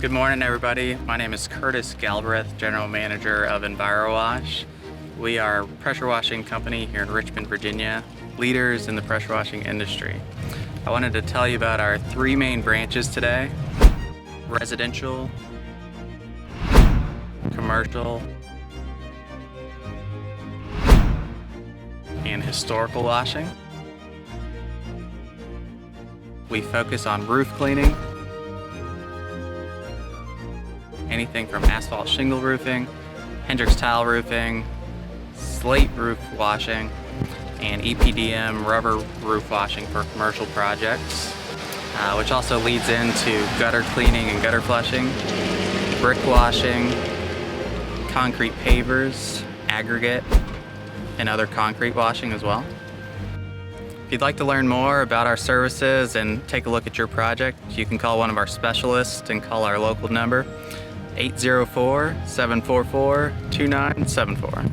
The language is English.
Good morning, everybody. My name is Curtis Galbraith, General Manager of Envirowash. We are a pressure washing company here in Richmond, Virginia, leaders in the pressure washing industry. I wanted to tell you about our three main branches today: residential, commercial, and historical washing. We focus on roof cleaning, anything from asphalt shingle roofing, Hendrix tile roofing, slate roof washing, and EPDM rubber roof washing for commercial projects, which also leads into gutter cleaning and gutter flushing, brick washing, concrete pavers, aggregate, and other concrete washing as well. If you'd like to learn more about our services and take a look at your project, you can call one of our specialists and call our local number, 804-744-2974.